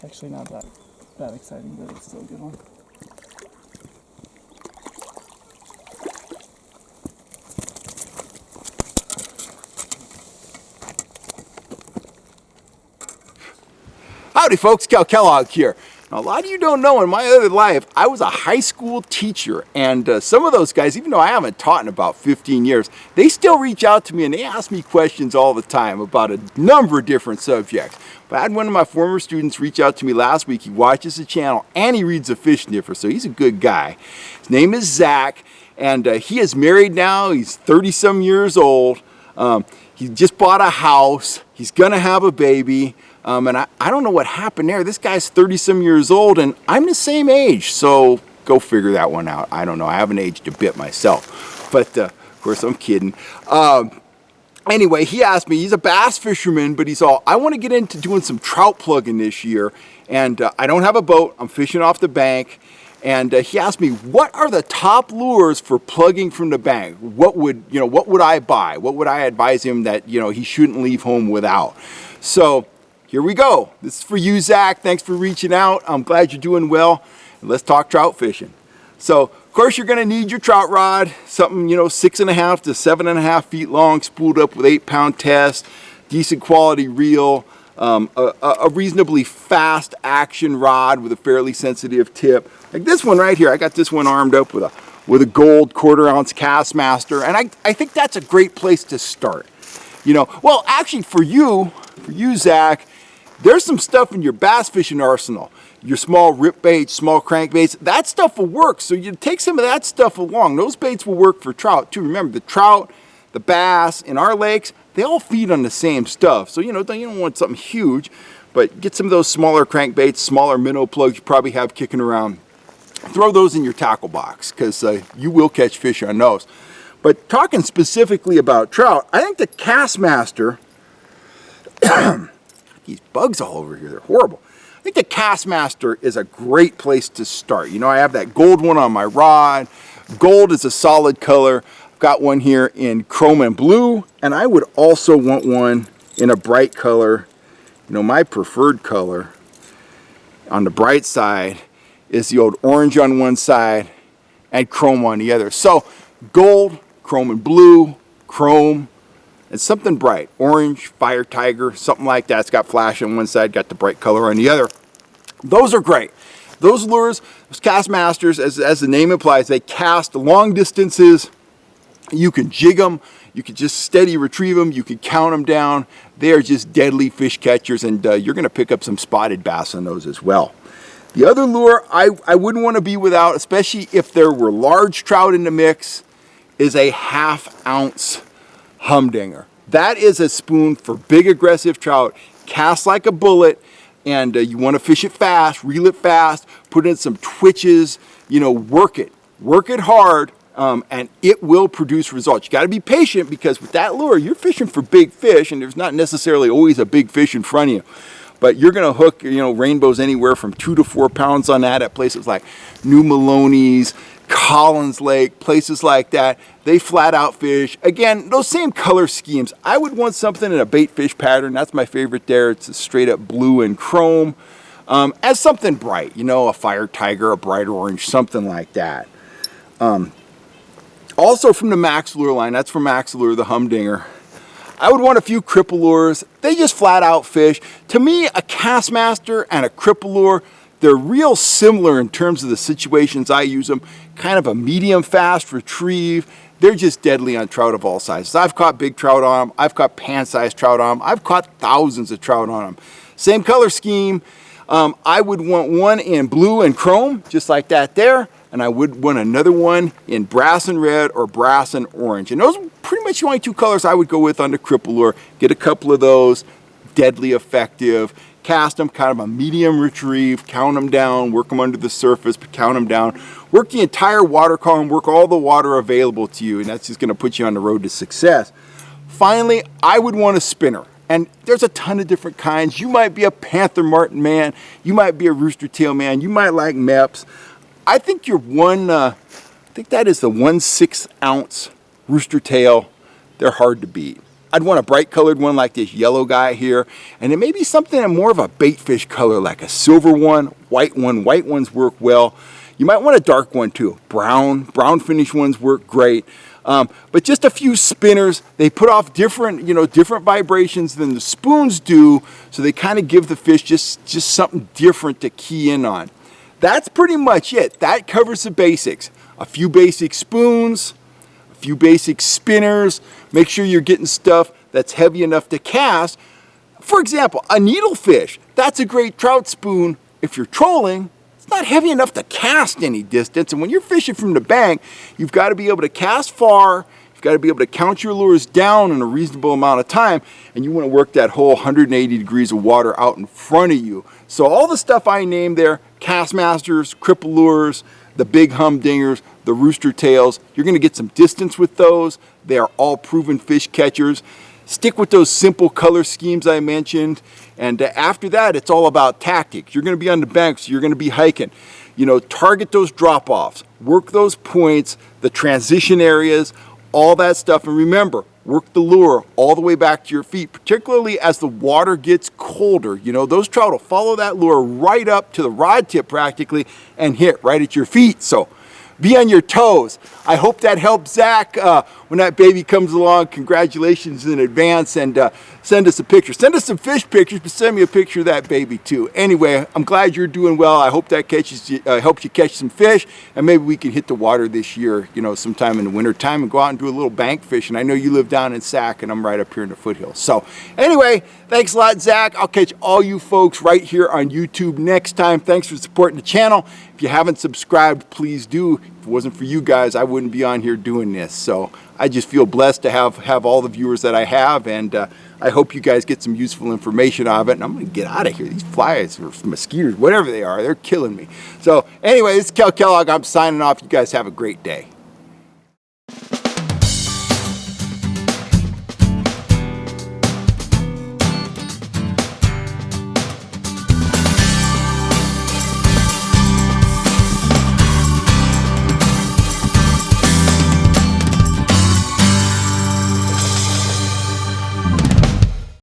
actually not that exciting, but it's still a good one. Howdy folks, Cal Kellogg here. Now, a lot of you don't know, in my other life, I was a high school teacher, and some of those guys, even though I haven't taught in about 15 years, they still reach out to me and they ask me questions all the time about a number of different subjects. But I had one of my former students reach out to me last week. He watches the channel and he reads the Fish Sniffer, so he's a good guy. His name is Zach, and he is married now. He's 30-some years old. He just bought a house. He's gonna have a baby. And I don't know what happened there. This guy's 30-some years old, and I'm the same age, so go figure that one out. I don't know. I haven't aged a bit myself, but of course I'm kidding. Anyway, he asked me, he's a bass fisherman, but he's all, I want to get into doing some trout plugging this year, and I don't have a boat. I'm fishing off the bank, and he asked me, what are the top lures for plugging from the bank? What would I buy? What would I advise him that, he shouldn't leave home without? So here we go. This is for you, Zach. Thanks for reaching out. I'm glad you're doing well. And let's talk trout fishing. So, of course, you're going to need your trout rod, something, 6.5 to 7.5 feet long, spooled up with 8-pound test, decent quality reel, a reasonably fast action rod with a fairly sensitive tip. Like this one right here. I got this one armed up with a gold 1/4 ounce Castmaster, and I think that's a great place to start. Well, actually, for you, Zach, there's some stuff in your bass fishing arsenal. Your small rip baits, small crankbaits, that stuff will work. So you take some of that stuff along. Those baits will work for trout too. Remember, the trout, the bass in our lakes, they all feed on the same stuff. So you don't want something huge, but get some of those smaller crankbaits, smaller minnow plugs you probably have kicking around. Throw those in your tackle box, because you will catch fish on those. But talking specifically about trout, I think the Castmaster, these bugs all over here, they're horrible. I think the Castmaster is a great place to start. I have that gold one on my rod. Gold is a solid color. I've got one here in chrome and blue, and I would also want one in a bright color. My preferred color on the bright side is the old orange on one side and chrome on the other. So gold, chrome and blue, chrome, and something bright, orange, fire tiger, something like that. It's got flash on one side, got the bright color on the other. Those are great. Those lures, those Castmasters, as the name implies, they cast long distances. You can jig them. You can just steady retrieve them. You can count them down. They are just deadly fish catchers, and you're going to pick up some spotted bass on those as well. The other lure I wouldn't want to be without, especially if there were large trout in the mix, is a 1/2 ounce humdinger. That is a spoon for big aggressive trout. Cast like a bullet, and you want to fish it fast, reel it fast, put in some twitches, work it hard, and it will produce results. You got to be patient, because with that lure, you're fishing for big fish, and there's not necessarily always a big fish in front of you. But you're going to hook, rainbows anywhere from 2 to 4 pounds on that at places like New Maloney's, Collins Lake, places like that. They flat out fish. Again, those same color schemes. I would want something in a bait fish pattern. That's my favorite there. It's a straight up blue and chrome. As something bright, a fire tiger, a bright orange, something like that. Also from the Max Lure line, that's from Max Lure, the humdinger. I would want a few cripple lures. They just flat out fish. To me, a Castmaster and a cripple lure, they're real similar in terms of the situations I use them. Kind of a medium fast retrieve. They're just deadly on trout of all sizes. I've caught big trout on them. I've caught pan-sized trout on them. I've caught thousands of trout on them. Same color scheme. I would want one in blue and chrome, just like that there. And I would want another one in brass and red or brass and orange. And those are pretty much the only 2 colors I would go with on the cripple lure. Get a couple of those, deadly effective. Cast them, kind of a medium retrieve, count them down, work them under the surface, but count them down. Work the entire water column, work all the water available to you, and that's just going to put you on the road to success. Finally, I would want a spinner. And there's a ton of different kinds. You might be a Panther Martin man. You might be a Rooster Tail man. You might like Meps. I think I think that is the 1/6 ounce Rooster Tail. They're hard to beat. I'd want a bright colored one like this yellow guy here, and it may be something in more of a bait fish color like a silver one, white one. White ones work well. You might want a dark one too. Brown finish ones work great. But just a few spinners. They put off different vibrations than the spoons do, so they kind of give the fish just something different to key in on. That's pretty much it. That covers the basics. A few basic spoons, a few basic spinners. Make sure you're getting stuff that's heavy enough to cast. For example, a needlefish. That's a great trout spoon if you're trolling. It's not heavy enough to cast any distance. And when you're fishing from the bank, you've got to be able to cast far. You've got to be able to count your lures down in a reasonable amount of time. And you want to work that whole 180 degrees of water out in front of you. So all the stuff I named there, Castmasters, cripple lures, the big humdingers, the rooster tails, you're going to get some distance with those. They are all proven fish catchers. Stick with those simple color schemes I mentioned. And after that, it's all about tactics. You're going to be on the banks. You're going to be hiking. Target those drop-offs. Work those points, the transition areas, all that stuff. And remember, work the lure all the way back to your feet, particularly as the water gets colder. Those trout will follow that lure right up to the rod tip practically and hit right at your feet. So be on your toes. I hope that helped Zach when that baby comes along. Congratulations in advance, and send us a picture. Send us some fish pictures, but send me a picture of that baby too. Anyway, I'm glad you're doing well. I hope that helps you catch some fish, and maybe we can hit the water this year, sometime in the winter time, and go out and do a little bank fishing. I know you live down in Sac, and I'm right up here in the foothills. So anyway, thanks a lot, Zach. I'll catch all you folks right here on YouTube next time. Thanks for supporting the channel. If you haven't subscribed, please do. If it wasn't for you guys, I wouldn't be on here doing this. So I just feel blessed to have all the viewers that I have, and I hope you guys get some useful information out of it. And I'm going to get out of here. These flies or mosquitoes, whatever they are, they're killing me. So anyway, this is Kel Kellogg. I'm signing off. You guys have a great day.